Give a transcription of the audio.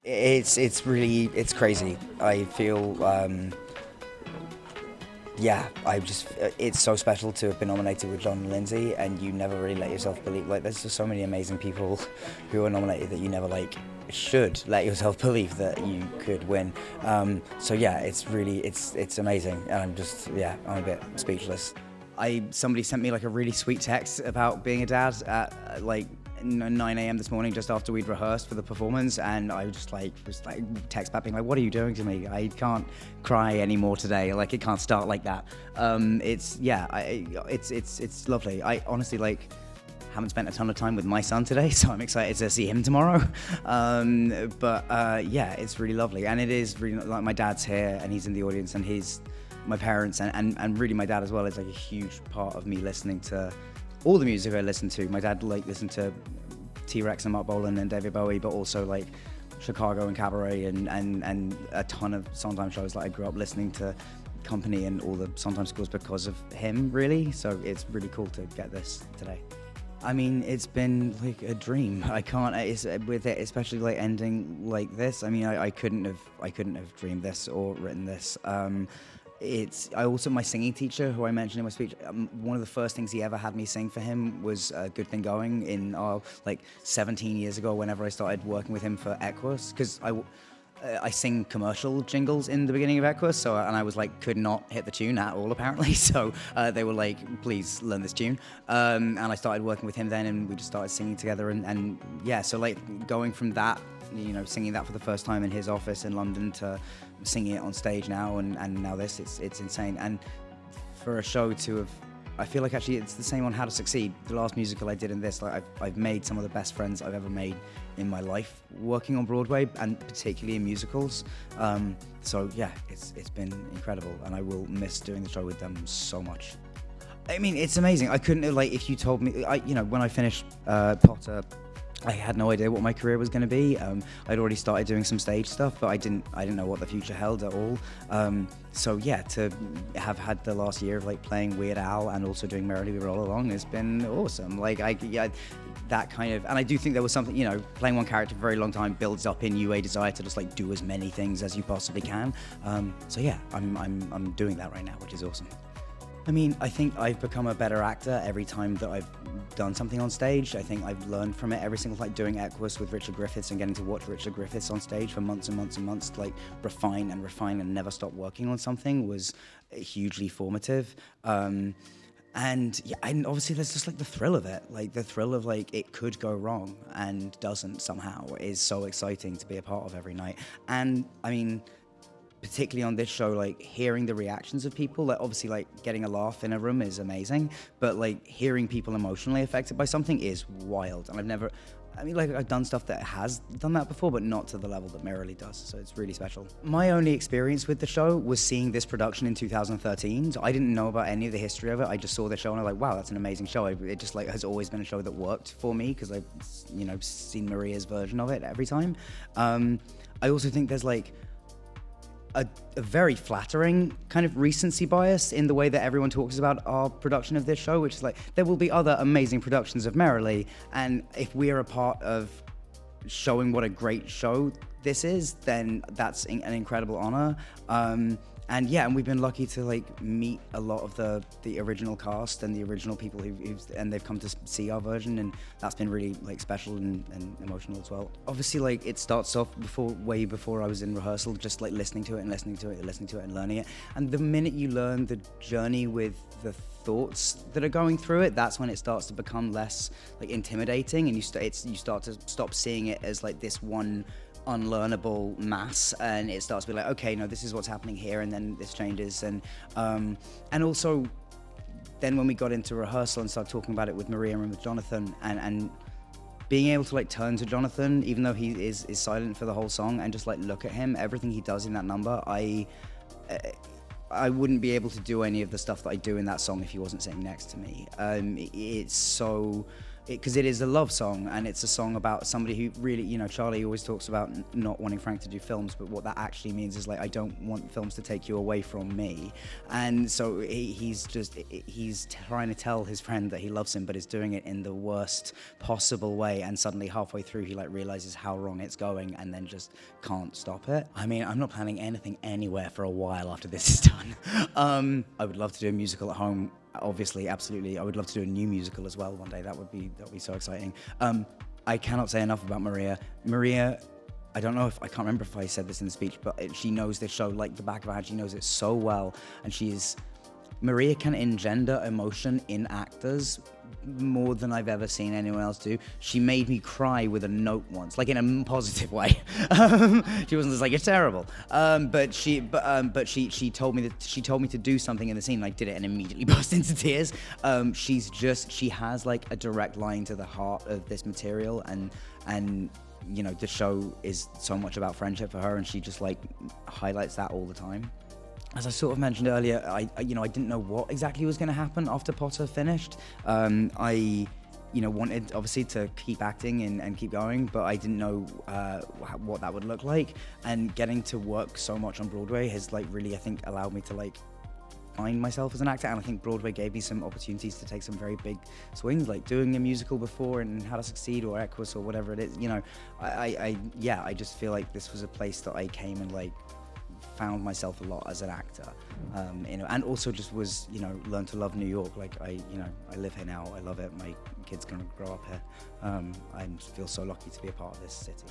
It's crazy. I feel yeah, it's so special to have been nominated with John and Lindsay, and you never really let yourself believe, like, there's just so many amazing people who are nominated that you never, like, should let yourself believe that you could win. So yeah, it's amazing, and I'm a bit speechless. Somebody sent me like a really sweet text about being a dad at like 9 a.m. this morning, just after we'd rehearsed for the performance, and I was like text back being like, "What are you doing to me? I can't cry anymore today. Like, it can't start like that." It's lovely. I honestly like haven't spent a ton of time with my son today, so I'm excited to see him tomorrow. Yeah, it's really lovely, and it is really like my dad's here, and he's in the audience, and my parents and really my dad as well is like a huge part of me listening to all the music I listen to. My dad like listened to T-Rex and Mark Bolan and David Bowie, but also like Chicago and Cabaret and a ton of Sondheim shows. Like I grew up listening to Company and all the Sondheim scores because of him, really. So it's really cool to get this today. I mean, it's been like a dream. I can't, it's, with it, especially like ending like this. I mean, I couldn't have dreamed this or written this. I also, my singing teacher, who I mentioned in my speech, one of the first things he ever had me sing for him was Good Thing Going in, like 17 years ago, whenever I started working with him for Equus, because I sing commercial jingles in the beginning of Equus, and I was like, could not hit the tune at all apparently, so they were like, please learn this tune, and I started working with him then, and we just started singing together, and yeah, so like going from that, you know, singing that for the first time in his office in London to singing it on stage now, and now this, it's insane. And for a show to have, I feel like actually it's the same on How to Succeed, the last musical I did in this. Like I've made some of the best friends I've ever made in my life working on Broadway, and particularly in musicals. So yeah, it's been incredible, and I will miss doing the show with them so much. I mean, it's amazing. I couldn't have, like, if you told me, when I finished Potter, I had no idea what my career was going to be. I'd already started doing some stage stuff, but I didn't know what the future held at all. So yeah, to have had the last year of like playing Weird Al and also doing Merrily We Roll Along has been awesome. Like that kind of, and I do think there was something, playing one character for a very long time builds up in you a desire to just like do as many things as you possibly can. So yeah, I'm doing that right now, which is awesome. I mean, I think I've become a better actor every time that I've done something on stage. I think I've learned from it every single, like doing Equus with Richard Griffiths and getting to watch Richard Griffiths on stage for months and months and months, to like refine and never stop working on something was hugely formative. And yeah, and obviously there's just like the thrill of it, like the thrill of like it could go wrong and doesn't somehow, is so exciting to be a part of every night. And I mean, particularly on this show, like hearing the reactions of people, like obviously like getting a laugh in a room is amazing, but like hearing people emotionally affected by something is wild. And I've done stuff that has done that before, but not to the level that Merily does, so it's really special. My only experience with the show was seeing this production in 2013, so I didn't know about any of the history of it. I just saw the show and I was like, wow, that's an amazing show. It just like has always been a show that worked for me, because I've seen Maria's version of it every time. I also think there's like a very flattering kind of recency bias in the way that everyone talks about our production of this show, which is like, there will be other amazing productions of Merrily, and if we are a part of showing what a great show this is, then that's an incredible honor. And yeah, and we've been lucky to like meet a lot of the original cast and the original people and they've come to see our version, and that's been really like special and emotional as well. Obviously, like it starts off way before I was in rehearsal, just like listening to it and learning it. And the minute you learn the journey with the thoughts that are going through it, that's when it starts to become less like intimidating, and you start to stop seeing it as like this one unlearnable mass, and it starts to be like, okay, no, this is what's happening here, and then this changes. And also then when we got into rehearsal and started talking about it with Maria and with Jonathan, and being able to like turn to Jonathan, even though he is silent for the whole song, and just like look at him, everything he does in that number, I wouldn't be able to do any of the stuff that I do in that song if he wasn't sitting next to me. It's so because it is a love song, and it's a song about somebody who really, you know, Charlie always talks about not wanting Frank to do films, but what that actually means is like, I don't want films to take you away from me. And so he's trying to tell his friend that he loves him, but is doing it in the worst possible way, and suddenly halfway through he like realizes how wrong it's going and then just can't stop it. I mean, I'm not planning anything anywhere for a while after this is done. I would love to do a musical at home. Obviously, absolutely. I would love to do a new musical as well one day. That would be so exciting. I cannot say enough about Maria. Maria, I can't remember if I said this in the speech, but she knows this show like the back of her hand. She knows it so well, and Maria can engender emotion in actors more than I've ever seen anyone else do. She made me cry with a note once, like in a positive way. She wasn't just like, "It's terrible," but she told me to do something in the scene, and I did it and immediately burst into tears. She has like a direct line to the heart of this material, and you know, the show is so much about friendship for her, and she just like highlights that all the time. As I sort of mentioned earlier, I didn't know what exactly was going to happen after Potter finished. I wanted obviously to keep acting and keep going, but I didn't know what that would look like. And getting to work so much on Broadway has like really, I think, allowed me to like find myself as an actor. And I think Broadway gave me some opportunities to take some very big swings, like doing a musical before and How to Succeed or Equus or whatever it is. You know, I just feel like this was a place that I came and like found myself a lot as an actor, and also just was, learned to love New York. Like I live here now. I love it. My kids gonna grow up here. I feel so lucky to be a part of this city.